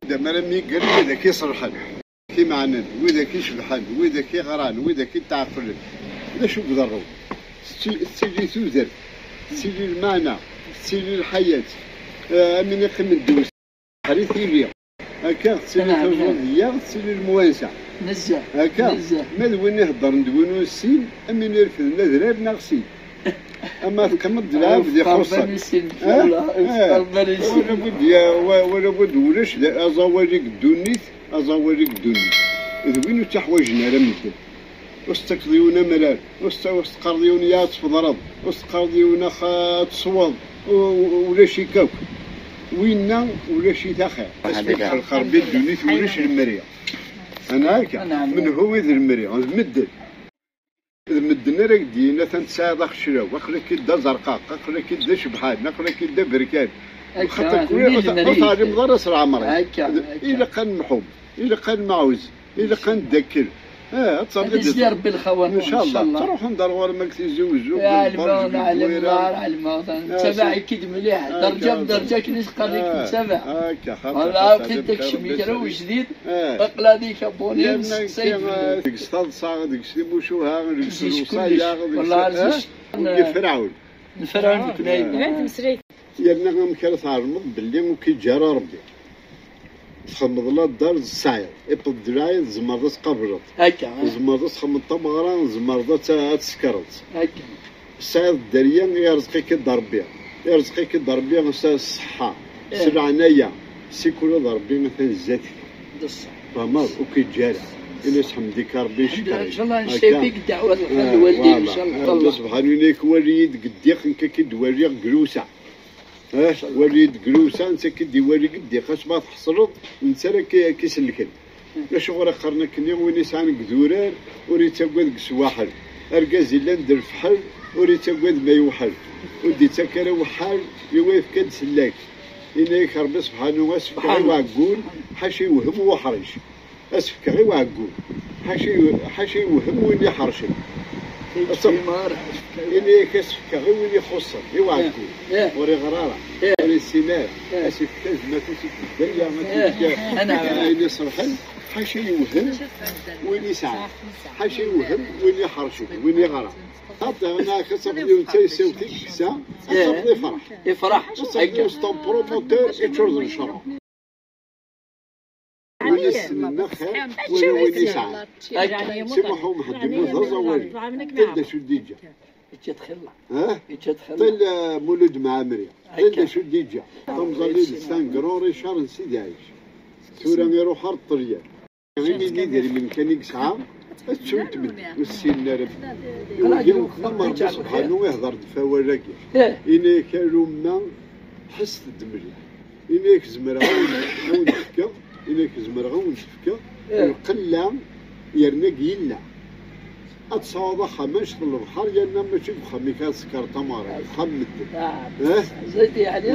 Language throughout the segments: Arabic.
دابا ملي قال وذا كيصرحن كيمعنن وذا كيشبحن وذا كيغران وذا كيتعقلن لا شو بضرو تسيلي توزر تسيلي المعنى تسيلي الحياة من يقيم الدوس حريث يبيع هكا تسيلي التوجودية تسيلي الموانسة نزه هكا ماذا وين يهضر ندوينو السين أمين يرفد لا ذراب ناغسين أما تقمد العاب دي خصك ولا بد ولاش أزاوريك الدونيت أزاوريك الدونيت إذا وين تحوايجنا راه مدن واستقضيونا ملال واستقرضيونا يا تفضرض واستقرضيونا تصوض ولا شي كوك وينا ولا شي تاخير الخربي الدونيت ولا شي المريا أنا هكا من هو ذي المريا مدن إذا مدنا راك دينا تنتساعد خشراو واخا كيدا زرقاء واخا كيدا شبحان واخا كيدا بركان خاطر كل طاري مضر اسرع عمري إلا كان محوم إلا كان معوز إلا كان داكر تصدق ربي الخوان ان شاء الله تروحوا نداروا ماك تيزوجوا يا المون على النار على المون تبع اكيد مليح درجه بدرجه كنيش قال لك تبع هكا والله كنت داك الشميكرو جديد بقلادي كابوني ديك الصلصه ديك الشيموشوها ديك الصوصايه والله فرعون الفرعون كنايم يالنا غنكرت عرمض باللي وكيتجارى ربي تخمض لا الدار السعير إبل الدراعي زمرضة قبرت هكا زمرضة تخمض طبغران زمرضة تسكرت هكا السعير الدارية يرزقك الضربية يرزقك الضربية غسا الصحة سر عناية سي كل ضربي مثلا الزات فما وكيتجارى إلا حمديك ربي يشكرك إن شاء الله نشتي فيك الدعوة الوالدين إن شاء الله الله سبحانه ينيك وليد قديق نكا كيدواريق قلوسة وليد قلوسة انت كدي ولي قدي خاش ما تحصرض انت راه كيسلكن لا شغل قرنا كني وين يسعن قدوران وريت تقود سواحل اركاز الا ندير فحل وريت تقود ما يوحل ودي تكرا وحال يوقف كد سلاك انك ربي سبحانه واسفك غير وعقول حاشي وهم وحرج اسفك غير وعقول حاشي وهم وين يحرشن إني كسفك غير وين يخصك يوعدك وري غرارة وري السمار أسفك ما تسفك الدنيا ما تسفك أنا إني صرحن حاشي يوهم وين يسعى حاشي يوهم وين يحرشك وين يغرى حتى أنا كسبني وأنت يسوي كسا كسبني فرح يفرح كسبني وسط بروموتور يتشرد الشرع وين يسلمنا خير وين يسعى سمحوا محدمون ضرزوالي تلدا شو ديجا يتدخل طل مولود معامري تلدا شو ديجا تمزالي لسان قروري شهر نسيدي عايش ثورا يروح حرط طريان غير يدير من كان يقسعى تشوف تمد والسين رب ويوم نمر سبحانه يهضر دفاولاكي إني كانوا ما حس الدمري إنك زمرة غون تفكا إنك زمرة غون تفكا القلة يرنق يلا أتصاوض خمش في البحر يانا ماشي بخمي كان سكر تمارة خمد زيد يعني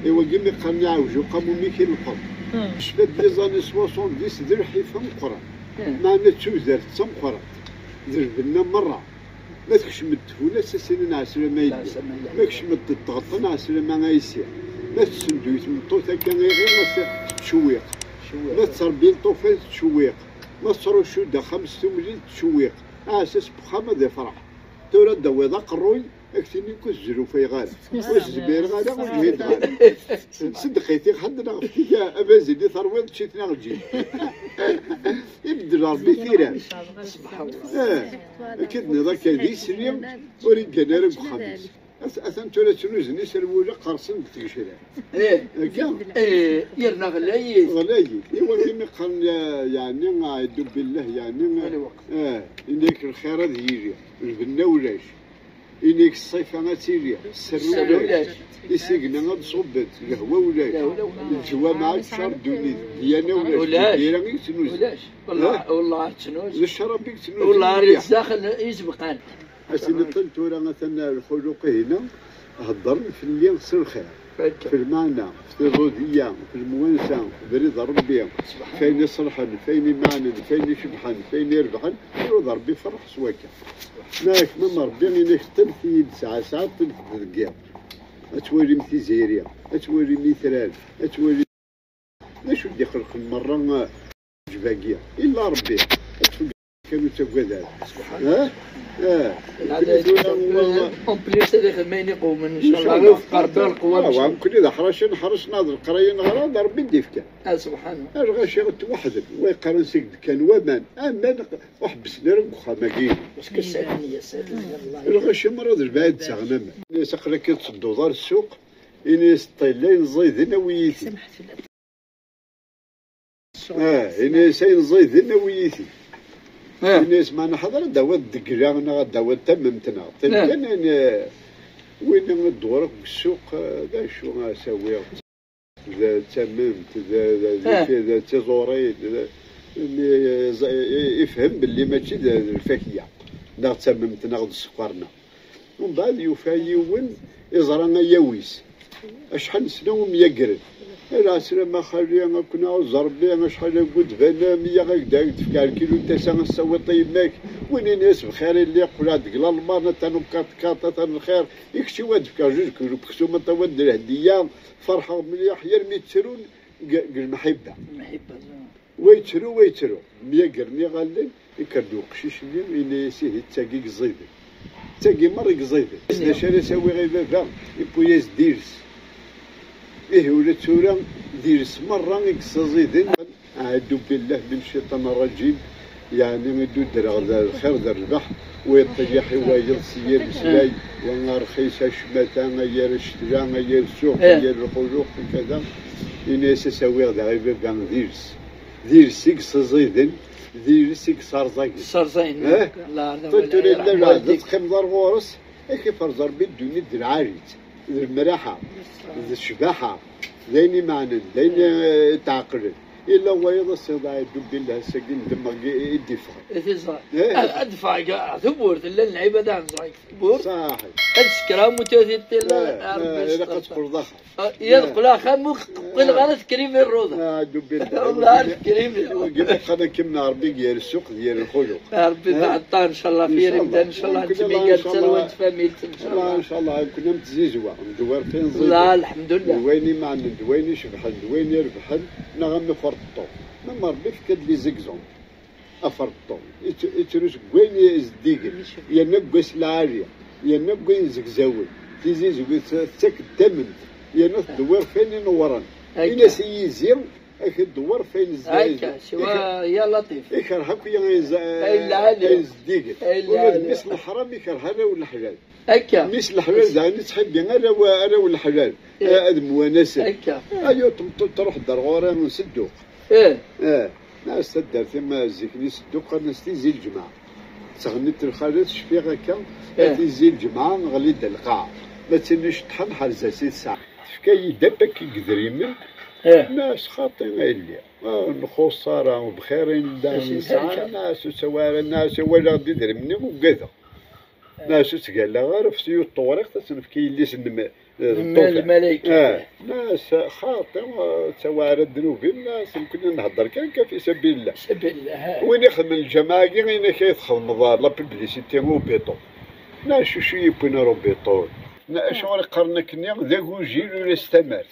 إيوا قمي قرني عاوجو قاموا ميكي القرن شفت لي زاني 70 دير حيفا مقرن معنا تشوزر تمقرن دربنا مرة ما تكشمت ولا سنين عسل ما يدي ما كشمت الضغط عسل ما يسير ما تسندويت من طوثة كان غير ما تشويق ما تسربين طوفة تشويق ما تصرو شو دا 5 مليون تشويق اساس بخامة ذا فرح تورا دويضة قروي اكتني كزرو في غال واش زبير غادا وجهيد غادا صدقيتي حدنا غفتيك ابازيدي ثرويض مشيتنا غجي يبدل ربي ثيران اكيد نضاك هذي سليم وريد كان راه بخميس اثن تولى تنوزني سلوله قرصن بتكشيره يرنا غلايد ايوا كيما قال يعني عيدو بالله يعني انك الخير هذا يجي البنا ولاش انك الصيف انا تيجي السر ولاش يسقنا غاد صبت القهوه ولاش الجوا مع الشهر دوني ديانا ولاش ولاش والله تنوز الشراب بيك تنوز والله الداخل يسبقان أسي نطلت ورا مثلا الخلق هنا هضر في الليل سر خير في المعنى، في الرودية، في الموانسة، في رضا ربي، فين يصلحن، فين يمعنن، فين يشبحن، فين يربحن، رضا ربي فرح سواكا. ماك من ربي غير تلفيد ساعة ساعة تلفيد أتولي متيزيريا، أتولي ميثرال، أتولي لاش ودي خلق المرة جباقية إلا ربي كانوا تقودات سبحان الله. اون بليس هذيك ما يقوم ان شاء الله غير في قرب القوى. ويمكن اذا حرش ناظر قرايه غرا ربي يديفك. سبحان الله. اش غاشي توحدك ويقارن سيك كان ومان امان وحبسنا لك وخا ما كاين. واش كسالني يا سيدي الله. غاشي مرض بعد تاعنا. الناس اخرى كتصدوا دار السوق الناس طيلين زايدين ويتي. الناس زايدين ويتي. الناس معنا حضر داوات دقرانا داوات تممتنا كان وين ندور بالسوق ذا شو اسوي ذا تممت ذا تزوريت يفهم باللي ماشي الفاكهه نا تممت ناخذ سكرنا ومن بعد يفايون يزرعنا يويس شحال سنه وميقرن لا سلام خلينا كنا زربينا شحال قد فانا 100 هكذا تفكر كيلو تسعة نسوي طيب ماك وين الناس بخير اللي يقول هذيك لا المرة تانو كاطا تانو الخير يكشي واد فكر جوج كيلو بكسومة تود الهدية فرحة مليح يرمي تسرون المحبة ويترو 100 قرني غالين يكردو قشيش اللي ينسيه تاقي قزيدي تاقي مرة قزيدي بس شاري يسوي غير بابا يبوياز ديرس إيه ولا تورا ديرس مرة يكسزيدين أعوذ بالله من الشيطان الرجيم يعني ندو درغ الخير در البحر ويطيح ويل سير سلاي ونار خيسة شمتان غير الشترا غير السوق غير الخلوق كذا الناس يسوي غير بابا ديرس يكسزيدين ديرس يكسرزاكي صرزين الله توري لا تخمضر غورس كيف رزر بدوني درعاريت المراحة الشباحة ليني معنى ليني تعقل إلا هو يضل يدب بالله ساكن دماغ يدفع أدفع كاع ثبورت لا اللعيبة دام صحيح ثبور صحيح السكرام متوثيت لا قد قرضخ يدخل أخا قل غلط كريم الروضة دب بالله والله كريم قلت أنا كنا ربي ديال السوق ديال الخلق ربي بعد إن شاء الله في رمضان إن شاء الله أنت ميقات سلوات فاميلت إن شاء الله إن شاء الله كنا متزيزوا ندور فين زيد لا الحمد لله ويني معنى وين يشبحن وين يربحن نغم فرطو ما ربي كد لي زيكزون افرطو يتروس وين يزديق يا نقص العاليه يا نقص زكزاوي تيزيز تك الدم يا نص دوار فين ينورن انا سيزير اك الدوار فين هكا سوا يا لطيف يكرهك يا يزديق مثل الحرام يكرهنا ولا حلال هكا مثل الحلال زعما تحب انا ولا حلال هذا موانسه هكا ايوا تروح الدرغوره ونسدوق ناس تدار ثم زيكني صدوق ناس تيزي الجمعة تغنيت الخالد شفيغ هكا تيزي الجمعة نغلي القاع ما تسنيش تحن حرزة 6 ساعات فكاي دابك يقدر يمن ناس خاطين اللي الخسارة وبخيرين دام ساعة ناس سوار الناس ولا غادي يدير مني وكذا ناس تقال لا غير في سيوط الطوارق تسنف كي اللي سن الملائكة ناس خاطئ سوار الذنوب الناس يمكن نهضر كان في سبيل الله سبيل الله وين يخدم الجماعة كاين كيتخدم لا بوبليسيتي وبيطو ناس شو يبون روبيطو شغل قرنك ذاك جيل ولا استمر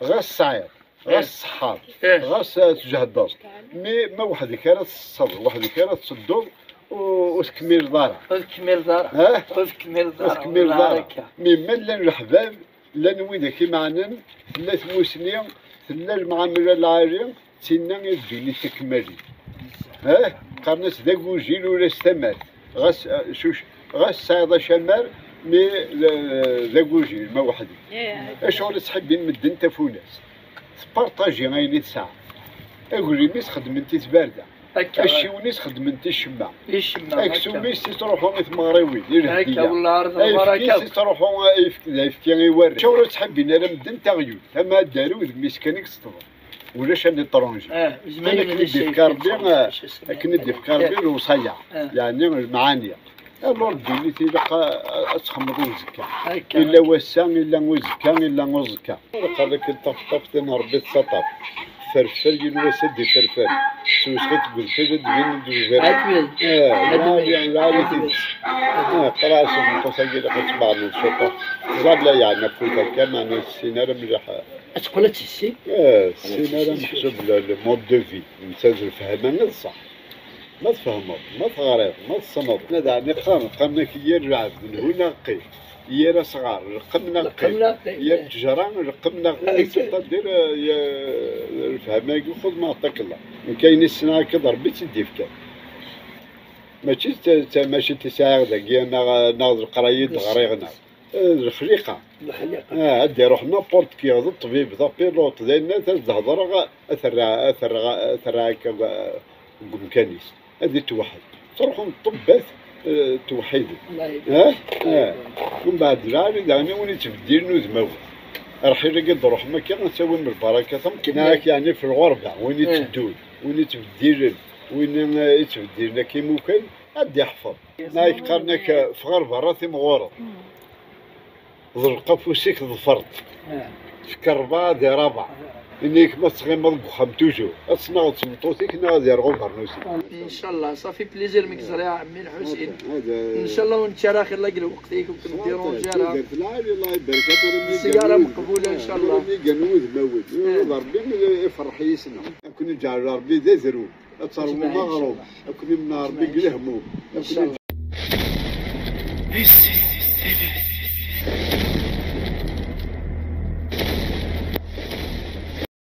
غا الصعير غا الصحاب غا تجهدر مي ما واحد كانت الصبر واحد كانت تصدر وتكمل دارها وتكمل دارها مما لان الحباب لان وين كي معنا ثلاث موسنين ثلاث المعامله العاليه تينا الدنيا تكملي قرنت ذاك وجيل ولا استمر غاس شوش غاس صايده شمال مي ذاك وجيل ما وحدي شغل تحبين مدن تفوناس تبارطاجي غايني ساعه اقول لي ميس خدمتي تبارده الشيونيس خدمتي الشمع اكسوميس تروحوا ثماريوي هكا والله ارض البركه تروحوا يفكي يوري شو تحبين انا مدن تغيود اما دارو مسكينك تطلع ولاش انا طرونجي زمان كندي في كاربي كندي في كاربي وصيع يعني المعانيه الور الدنيا تيلقى تخمض وزكا هكا الا وسا الا وزكا الا وزكا قال لك طفطفت ربي السطر فرفر ينوسا دي فرفر سوسكت تقول كذا دين دوغير أدمن قراش متصل قتبع من الشطر زاد لا يعني فوتا كمان السيناريو مليح تقول تسي السيناريو محسوب المود دو في مساز فهمنا الصح ما تفهموا ما تغرق ما تصمد هذا نقام قمنا كي يرجع من هنا قي يا صغار رقمنا قي يا تجران رقمنا قي تقدر يا الفهم ياخذ ما عطاك الله كاين السنه كضر بتدي فيك ماشي تساعد ذاك ناض القرايد غريغنا الخليقه عندي روح نابورت كي غض الطبيب ذا بيلوت لان تهضر اثر بامكانيس هذه توحد تروحوا الطبات توحيدوا ومن بعد العالي دعني وني تبديل نوذ راح يرقد روح ما كان نسوي من البركه ثم يعني في الغربه وين تدول وين تبديل وين يتبدلنا كي ممكن غادي يحفظ ما يقارنك في غربه راه مغورض ضرقه فوسيك ظفرت في كربا دي ربع انك ما تغمض بخم توجو اصنع تمطوتك غادي يرغب برنوسي ان شاء الله صافي بليزير مك زريعه عمي الحسين ان شاء الله ونتشارى خير الله يقلب وقتيك وكنديرو جارة الله يبارك فيك السياره مقبوله ان شاء الله قنوز موت ربي يفرح يسنا كنا جعل ربي ذا زرو اتصروا مغروب كنا من ربي قلهمو